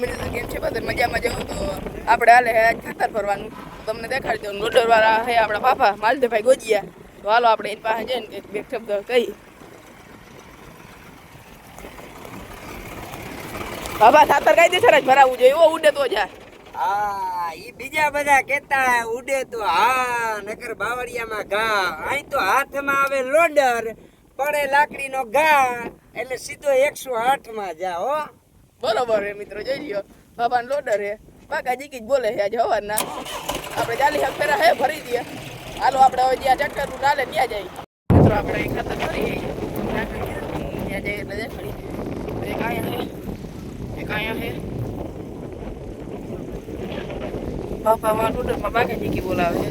family કેમ છે બધા મજામાં જાવ તો આપણે હાલે આજ ખાતર ભરવાનું તમને દેખાડી દઉં લોડર વાળા હે આપણા પાપા માલદેભાઈ ગોજિયા તો હાલો આપણે એની પાસે જઈને બે શબ્દ કહી બાબા ખાતર કાયદેસર જ ભરાવવું જોઈએ એવો ઉડે તો જાય હા ઈ બીજા બધા કેતા ઉડે તો હા નકર બાવળિયામાં ઘા અહીં તો હાથમાં આવે લોડર પડે લાકડીનો ઘા એટલે સીધો 108 માં જા હો બરોબર હે મિત્રો જોઈ લ્યો બાબાનો લોડર હે બાકા જીકી જ બોલે છે આજે હવારના આપણે 40 ફેરા હે ભરી દઈએ હાલો આપણે હવે જ્યાં ટ્રેક્ટર ચાલે ત્યાં જઈએ મિત્રો આપણે ખાતર ભરી ત્યાં જઈએ એટલે દેખાડી એક અહીંયા હે એક અહીંયા હે બાપા માં લોડરમાં બાકા જીકી બોલાવે છે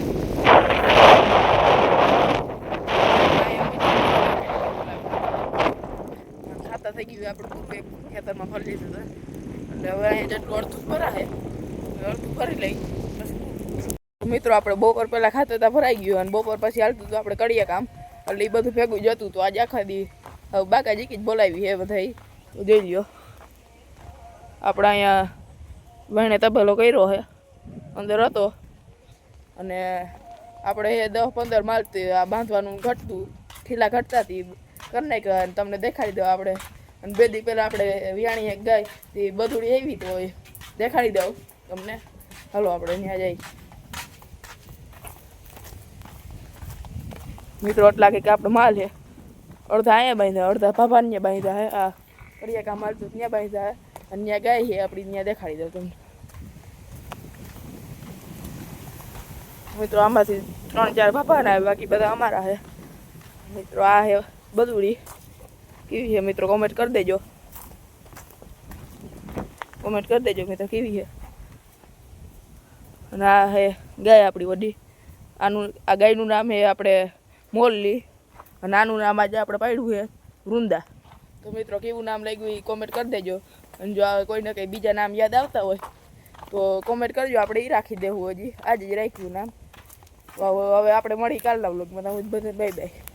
ખાતા થઈ ગયું આપણે ખેતરમાં ફરી લીધું એટલે હવે અહીંયા જેટલું અડધું ભરાય અડધું ભરી લઈ મિત્રો આપણે બપોર પહેલાં ખાતું ત્યાં ભરાઈ ગયું અને બપોર પછી હાલતું હતું આપણે કરીએ કામ એટલે એ બધું ભેગું જતું તો આજે આખા દી હવે બાકાજીકી જ બોલાવી હે બધા તો જોઈ લ્યો આપણે અહીંયા વહેણે તબેલો કર્યો છે અંદર હતો અને આપણે એ 10-15 માલતી આ બાંધવાનું ઘટતું ઠીલા ઘટતા હતી કરી નાખ્યા અને તમને દેખાડી દો આપણે અને 2 દી પહેલાં આપણે વિયાણી એક ગાય તે બધુડી આવી તો દેખાડી દઉં તમને હાલો આપણે ત્યાં જઈ મિત્રો એટલા કે આપણે માલ છે અડધા અહીંયા બાંધ્યા અડધા ભાભા ત્યાં બાંધ્યા હે આ કડિયા કામ માલ તો ત્યાં બાંધ્યા હે અને ત્યાં ગાય છે આપણી ત્યાં દેખાડી દઉં તમને મિત્રો આમાંથી 3-4 ભાભાના આવે બાકી બધા અમારા છે મિત્રો આ છે બધુડી કેવી છે મિત્રો કોમેન્ટ કરી દેજો મિત્રો કેવી છે અને આ છે ગાય આપણી વડી આ ગાયનું નામ છે આપણે મોરલી અને આનું નામ આજે આપણે પાડ્યું છે વૃંદા તો મિત્રો કેવું નામ લાગ્યું એ કોમેન્ટ કરી દેજો અને જો કોઈને કંઈ બીજા નામ યાદ આવતા હોય તો કોમેન્ટ કરજો આપણે એ રાખી દેવું હજી આજે જ રાખ્યું નામ હવે આપણે મળી કાલના વ્લોગમાં બધા બાય બાય